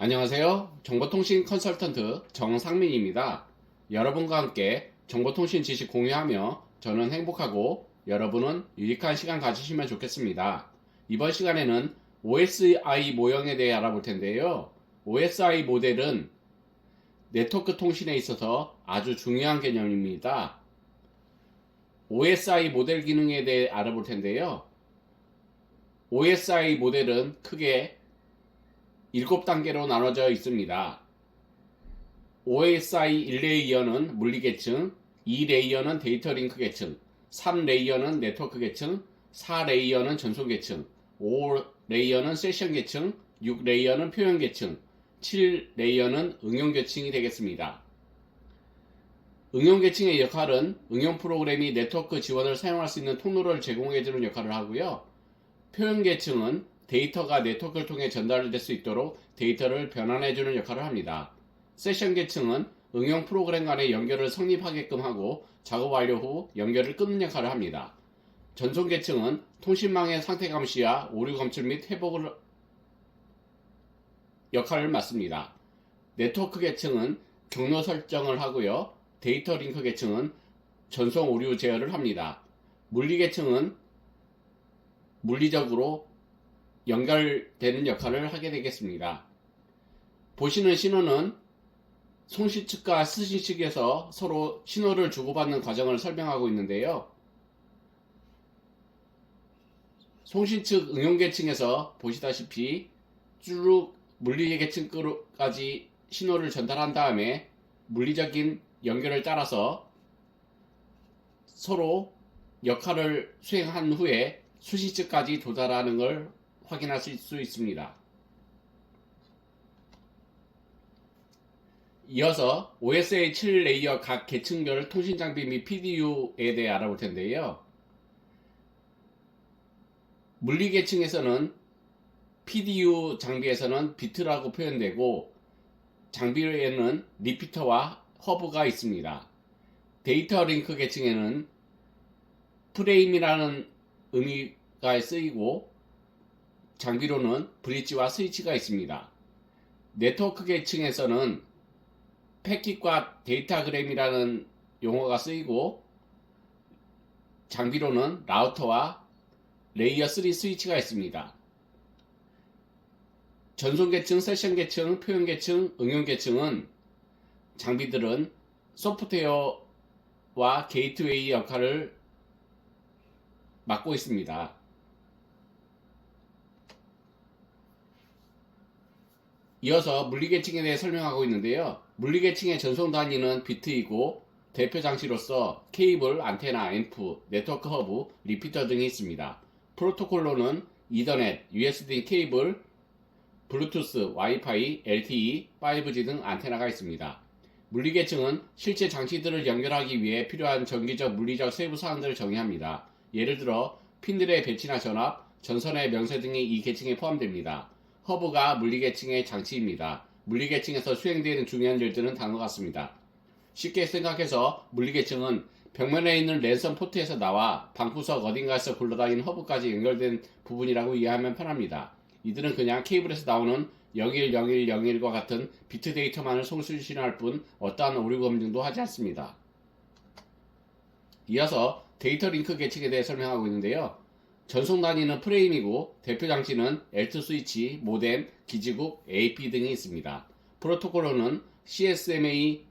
안녕하세요. 정보통신 컨설턴트 정상민입니다. 여러분과 함께 정보통신 지식 공유하며 저는 행복하고 여러분은 유익한 시간 가지시면 좋겠습니다. 이번 시간에는 OSI 모형에 대해 알아볼 텐데요. OSI 모델은 네트워크 통신에 있어서 아주 중요한 개념입니다. OSI 모델 기능에 대해 알아볼 텐데요. OSI 모델은 크게 7단계로 나눠져 있습니다. OSI 1레이어는 물리계층, 2레이어는 데이터 링크 계층, 3레이어는 네트워크 계층, 4레이어는 전송 계층, 5레이어는 세션 계층, 6레이어는 표현 계층, 7레이어는 응용 계층이 되겠습니다. 응용 계층의 역할은 응용 프로그램이 네트워크 지원을 사용할 수 있는 통로를 제공해주는 역할을 하고요. 표현 계층은 데이터가 네트워크를 통해 전달될 수 있도록 데이터를 변환해주는 역할을 합니다. 세션 계층은 응용 프로그램 간의 연결을 성립하게끔 하고 작업 완료 후 연결을 끊는 역할을 합니다. 전송 계층은 통신망의 상태 감시와 오류 검출 및 회복을 역할을 맡습니다. 네트워크 계층은 경로 설정을 하고요. 데이터 링크 계층은 전송 오류 제어를 합니다. 물리 계층은 물리적으로 연결되는 역할을 하게 되겠습니다. 보시는 신호는 송신 측과 수신 측에서 서로 신호를 주고받는 과정을 설명하고 있는데요. 송신 측 응용 계층에서 보시다시피 쭉 물리 계층까지 신호를 전달한 다음에 물리적인 연결을 따라서 서로 역할을 수행한 후에 수신 측까지 도달하는 걸 확인하실 수 있습니다. 이어서 OSI 7레이어 각 계층별 통신 장비 및 PDU에 대해 알아볼 텐데요. 물리 계층에서는 PDU 장비에서는 비트라고 표현되고 장비에는 리피터와 허브가 있습니다. 데이터 링크 계층에는 프레임이라는 의미가 쓰이고 장비로는 브릿지와 스위치가 있습니다. 네트워크 계층에서는 패킷과 데이터그램이라는 용어가 쓰이고 장비로는 라우터와 레이어 3 스위치가 있습니다. 전송 계층, 세션 계층, 표현 계층, 응용 계층은 장비들은 소프트웨어와 게이트웨이 역할을 맡고 있습니다. 이어서 물리계층에 대해 설명하고 있는데요. 물리계층의 전송 단위는 비트이고 대표 장치로서 케이블, 안테나, 앰프, 네트워크 허브, 리피터 등이 있습니다. 프로토콜로는 이더넷, USB 케이블, 블루투스, 와이파이, LTE, 5G 등 안테나가 있습니다. 물리계층은 실제 장치들을 연결하기 위해 필요한 전기적, 물리적 세부 사항들을 정의합니다. 예를 들어 핀들의 배치나 전압, 전선의 명세 등이 이 계층에 포함됩니다. 허브가 물리계층의 장치입니다. 물리계층에서 수행되는 중요한 일들은 다음과 같습니다. 쉽게 생각해서 물리계층은 벽면에 있는 랜선 포트에서 나와 방구석 어딘가에서 굴러다니는 허브까지 연결된 부분이라고 이해하면 편합니다. 이들은 그냥 케이블에서 나오는 010101과 같은 비트 데이터만을 송수신할 뿐 어떠한 오류 검증도 하지 않습니다. 이어서 데이터 링크 계층에 대해 설명하고 있는데요. 전송 단위는 프레임이고 대표 장치는 L2 스위치, 모뎀, 기지국, AP 등이 있습니다. 프로토콜로는 CSMA/CD,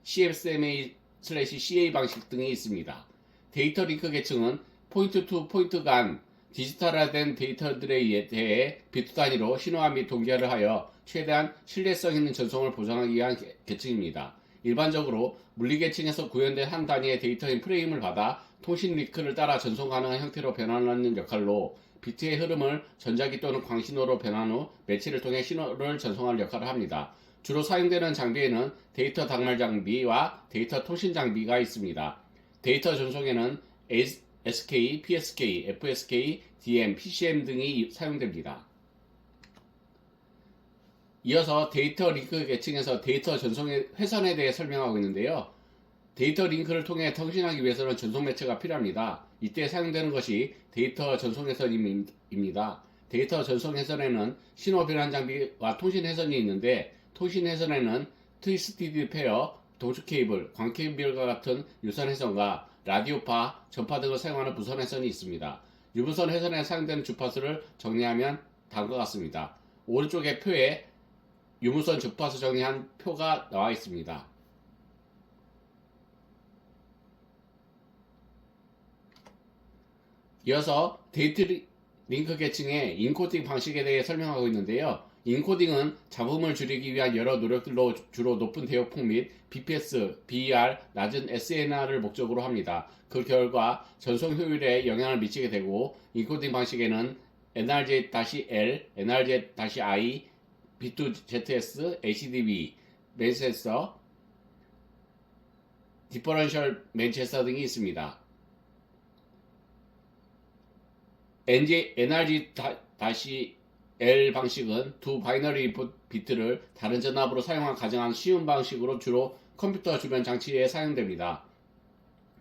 CSMA/CA 방식 등이 있습니다. 데이터 링크 계층은 포인트 투 포인트 간 디지털화된 데이터들에 대해 비트 단위로 신호화 및 동기화를 하여 최대한 신뢰성 있는 전송을 보장하기 위한 계층입니다. 일반적으로 물리계층에서 구현된 한 단위의 데이터인 프레임을 받아 통신 링크를 따라 전송 가능한 형태로 변환하는 역할로 비트의 흐름을 전자기 또는 광신호로 변환 후 매치를 통해 신호를 전송할 역할을 합니다. 주로 사용되는 장비에는 데이터 당말 장비와 데이터 통신 장비가 있습니다. 데이터 전송에는 SK, PSK, FSK, DM, PCM 등이 사용됩니다. 이어서 데이터 링크 계층에서 데이터 전송의 회선에 대해 설명하고 있는데요. 데이터 링크를 통해 통신하기 위해서는 전송 매체가 필요합니다. 이때 사용되는 것이 데이터 전송 회선입니다. 데이터 전송 해선에는 신호 변환 장비와 통신 해선이 있는데, 통신 해선에는 트위스티드 페어, 동축 케이블, 광 케이블과 같은 유선 해선과 라디오파, 전파 등을 사용하는 무선 해선이 있습니다. 유무선 해선에 사용되는 주파수를 정리하면 다음과 같습니다. 오른쪽에 표에 유무선 주파수 정리한 표가 나와 있습니다. 이어서 데이터 링크 계층의 인코딩 방식에 대해 설명하고 있는데요. 인코딩은 잡음을 줄이기 위한 여러 노력들로 주로 높은 대역폭 및 BPS, BER, 낮은 SNR을 목적으로 합니다. 그 결과 전송 효율에 영향을 미치게 되고, 인코딩 방식에는 NRZ-L, NRZ-I, B2ZS, HDB, 맨체스터, 디퍼런셜 맨체스터 등이 있습니다. NRZ-L 방식은 두 바이너리 인풋 비트를 다른 전압으로 사용한 가장 쉬운 방식으로 주로 컴퓨터 주변 장치에 사용됩니다.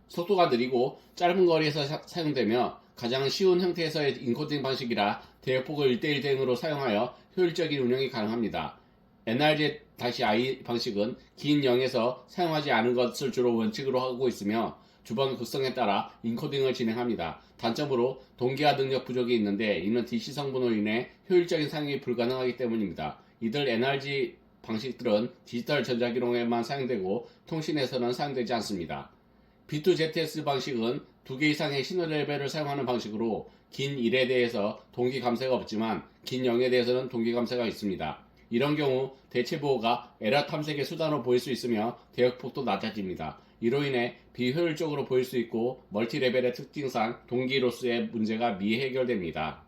속도가 느리고 짧은 거리에서 사용되며 가장 쉬운 형태에서의 인코딩 방식이라 대역폭을 1대1 대응으로 사용하여 효율적인 운영이 가능합니다. NRZ-I 방식은 긴 영에서 사용하지 않은 것을 주로 원칙으로 하고 있으며 주번 극성에 따라 인코딩을 진행합니다. 단점으로 동기화 능력 부족이 있는데, 이는 DC 성분으로 인해 효율적인 사용이 불가능하기 때문입니다. 이들 NRZ 방식들은 디지털 전자기록에만 사용되고 통신에서는 사용되지 않습니다. B2ZS 방식은 2개 이상의 신호 레벨을 사용하는 방식으로 긴 1에 대해서 동기 감쇄가 없지만 긴 0에 대해서는 동기 감쇄가 있습니다. 이런 경우 대체 보호가 에러 탐색의 수단으로 보일 수 있으며 대역폭도 낮아집니다. 이로 인해 비효율적으로 보일 수 있고 멀티레벨의 특징상 동기로서의 문제가 미해결됩니다.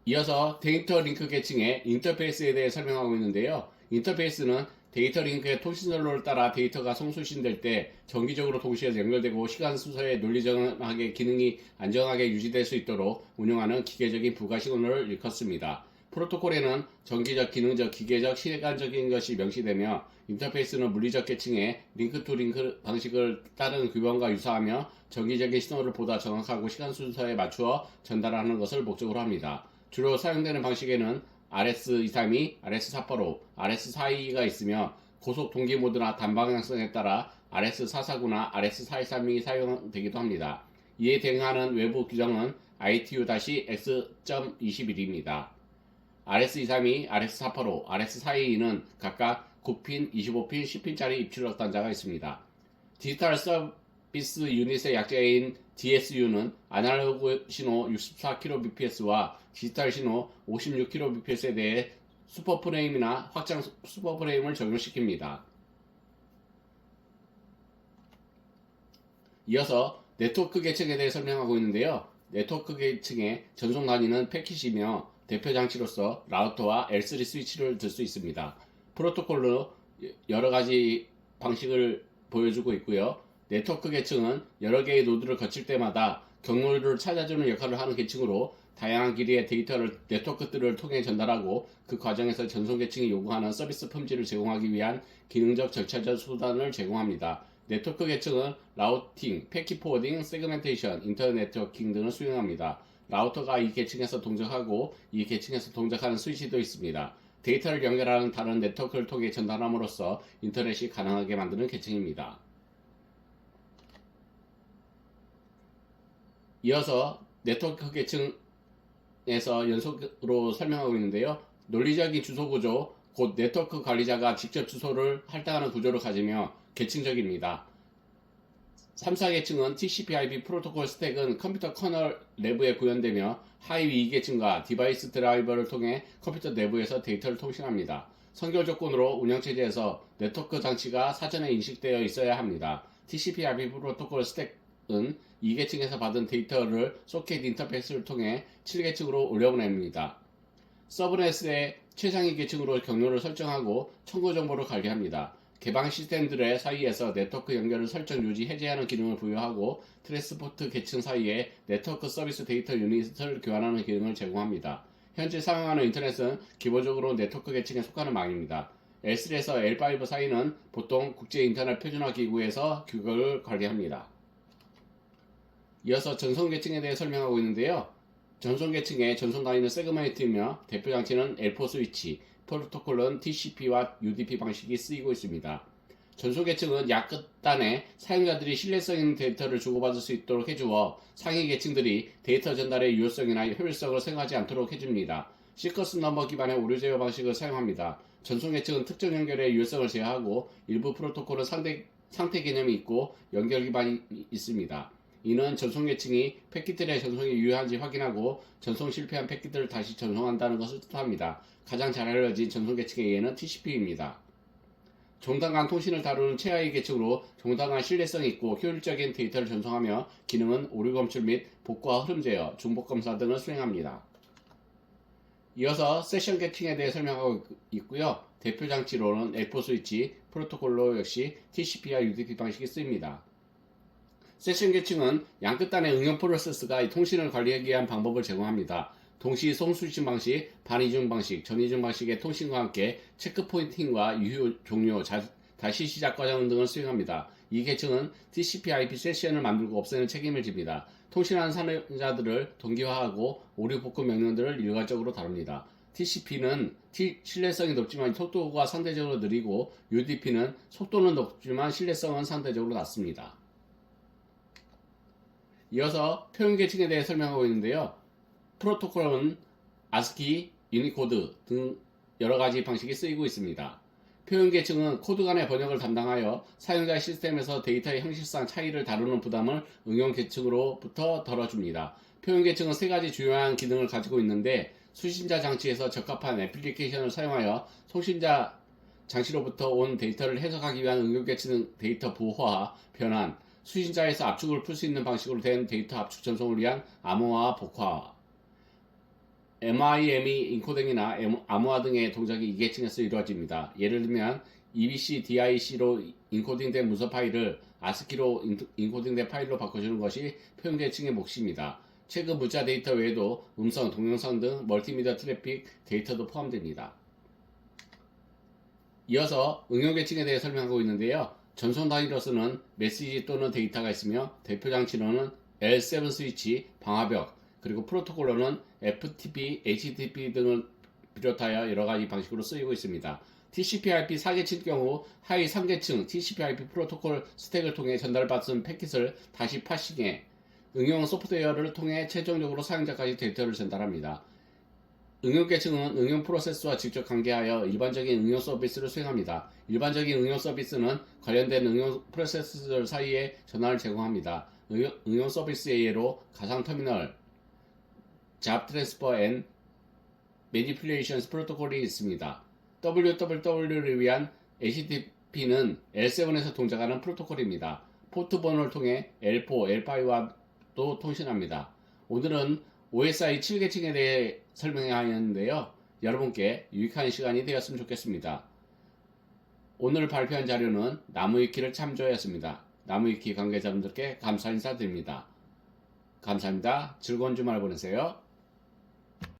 이어서 데이터 링크 계층의 인터페이스에 대해 설명하고 있는데요. 인터페이스는 데이터 링크의 통신선로를 따라 데이터가 송수신될 때 정기적으로 동시에 연결되고 시간 순서에 논리정하게 기능이 안정하게 유지될 수 있도록 운영하는 기계적인 부가 신호를 일컫습니다. 프로토콜에는 정기적, 기능적, 기계적, 시간적인 것이 명시되며, 인터페이스는 물리적 계층의 링크 투 링크 방식을 따른 규범과 유사하며 정기적인 신호를 보다 정확하고 시간 순서에 맞추어 전달하는 것을 목적으로 합니다. 주로 사용되는 방식에는 RS232, RS485, RS422가 있으며, 고속 동기 모드나 단방향성에 따라 RS449나 RS423이 사용되기도 합니다. 이에 대응하는 외부 규정은 ITU-X.21입니다. RS232, RS485, RS422는 각각 9핀, 25핀, 10핀짜리 입출력 단자가 있습니다. 디지털 서비스 유닛의 약자인 DSU는 아날로그 신호 64kbps와 디지털 신호 56kbps에 대해 슈퍼프레임이나 확장 슈퍼프레임을 적용시킵니다. 이어서 네트워크 계층에 대해 설명하고 있는데요. 네트워크 계층의 전송 단위는 패킷이며 대표 장치로서 라우터와 L3 스위치를 들 수 있습니다. 프로토콜로 여러 가지 방식을 보여주고 있고요. 네트워크 계층은 여러 개의 노드를 거칠 때마다 경로를 찾아주는 역할을 하는 계층으로 다양한 길이의 데이터를 네트워크들을 통해 전달하고, 그 과정에서 전송 계층이 요구하는 서비스 품질을 제공하기 위한 기능적 절차적 수단을 제공합니다. 네트워크 계층은 라우팅, 패킷 포워딩, 세그멘테이션, 인터넷 네트워킹 등을 수행합니다. 라우터가 이 계층에서 동작하고 이 계층에서 동작하는 스위치도 있습니다. 데이터를 연결하는 다른 네트워크를 통해 전달함으로써 인터넷이 가능하게 만드는 계층입니다. 이어서 네트워크 계층에서 연속으로 설명하고 있는데요. 논리적인 주소 구조, 곧 네트워크 관리자가 직접 주소를 할당하는 구조를 가지며 계층적입니다. 3, 4계층은 TCP/IP 프로토콜 스택은 컴퓨터 커널 내부에 구현되며, 하위 2계층과 디바이스 드라이버를 통해 컴퓨터 내부에서 데이터를 통신합니다. 선결 조건으로 운영체제에서 네트워크 장치가 사전에 인식되어 있어야 합니다. TCP/IP 프로토콜 스택은 2계층에서 받은 데이터를 소켓 인터페이스를 통해 7계층으로 올려보냅니다. 서브넷의 최상위 계층으로 경로를 설정하고 청구 정보를 관리합니다. 개방 시스템들의 사이에서 네트워크 연결을 설정, 유지, 해제하는 기능을 부여하고, 트랜스포트 계층 사이에 네트워크 서비스 데이터 유닛을 교환하는 기능을 제공합니다. 현재 사용하는 인터넷은 기본적으로 네트워크 계층에 속하는 망입니다. L3에서 L5 사이는 보통 국제 인터넷 표준화 기구에서 규격을 관리합니다. 이어서 전송 계층에 대해 설명하고 있는데요. 전송 계층의 전송 단위는 세그멘트이며 대표 장치는 L4 스위치, 프로토콜은 TCP와 UDP 방식이 쓰이고 있습니다. 전송 계층은 약끝단에 사용자들이 신뢰성 있는 데이터를 주고받을 수 있도록 해주어 상위 계층들이 데이터 전달의 유효성이나 효율성을 생각하지 않도록 해줍니다. 시커스 넘버 기반의 오류 제어 방식을 사용합니다. 전송 계층은 특정 연결의 유효성을 제어하고 일부 프로토콜은 상태 개념이 있고 연결 기반이 있습니다. 이는 전송 계층이 패킷들의 전송이 유효한지 확인하고 전송 실패한 패킷들을 다시 전송한다는 것을 뜻합니다. 가장 잘 알려진 전송 계층의 예는 TCP입니다. 종단 간 통신을 다루는 최하위 계층으로 종단 간 신뢰성이 있고 효율적인 데이터를 전송하며 기능은 오류 검출 및 복구와 흐름 제어, 중복 검사 등을 수행합니다. 이어서 세션 계층에 대해 설명하고 있고요. 대표 장치로는 L4 스위치, 프로토콜로 역시 TCP와 UDP 방식이 쓰입니다. 세션 계층은 양끝단의 응용 프로세스가 통신을 관리하기 위한 방법을 제공합니다. 동시 송수신 방식, 반이중 방식, 전이중 방식의 통신과 함께 체크 포인팅과 유효 종료, 다시 시작 과정 등을 수행합니다. 이 계층은 TCP/IP 세션을 만들고 없애는 책임을 집니다. 통신하는 사용자들을 동기화하고 오류 복구 명령들을 일괄적으로 다룹니다. TCP는 신뢰성이 높지만 속도가 상대적으로 느리고 UDP는 속도는 높지만 신뢰성은 상대적으로 낮습니다. 이어서 표현 계층에 대해 설명하고 있는데요. 프로토콜은 ASCII, 유니코드 등 여러가지 방식이 쓰이고 있습니다. 표현 계층은 코드 간의 번역을 담당하여 사용자 시스템에서 데이터의 형식상 차이를 다루는 부담을 응용 계층으로부터 덜어줍니다. 표현 계층은 세 가지 주요한 기능을 가지고 있는데 수신자 장치에서 적합한 애플리케이션을 사용하여 송신자 장치로부터 온 데이터를 해석하기 위한 응용 계층 데이터 보호와 변환, 수신자에서 압축을 풀 수 있는 방식으로 된 데이터 압축 전송을 위한 암호화 복화, MIME 인코딩이나 암호화 등의 동작이 이 계층에서 이루어집니다. 예를 들면 EBC, DIC로 인코딩된 문서 파일을 ASCII로 인코딩된 파일로 바꿔주는 것이 표현 계층의 몫입니다. 최근 문자 데이터 외에도 음성, 동영상 등 멀티미디어 트래픽 데이터도 포함됩니다. 이어서 응용 계층에 대해 설명하고 있는데요. 전송 단위로서는 메시지 또는 데이터가 있으며 대표 장치로는 L7 스위치, 방화벽, 그리고 프로토콜로는 FTP, HTTP 등을 비롯하여 여러가지 방식으로 쓰이고 있습니다. TCP/IP 4계층 경우 하위 3계층 TCP/IP 프로토콜 스택을 통해 전달받은 패킷을 다시 파싱해 응용 소프트웨어를 통해 최종적으로 사용자까지 데이터를 전달합니다. 응용 계층은 응용 프로세스와 직접 관계하여 일반적인 응용 서비스를 수행합니다. 일반적인 응용 서비스는 관련된 응용 프로세스들 사이에 전화를 제공합니다. 응용 서비스의 예로 가상 터미널, Job Transfer and Manipulations 프로토콜이 있습니다. WWW를 위한 HTTP는 L7에서 동작하는 프로토콜입니다. 포트 번호를 통해 L4, L5와도 통신합니다. 오늘은 OSI 7계층에 대해 설명하였는데요. 여러분께 유익한 시간이 되었으면 좋겠습니다. 오늘 발표한 자료는 나무위키를 참조하였습니다. 나무위키 관계자분들께 감사 인사드립니다. 감사합니다. 즐거운 주말 보내세요.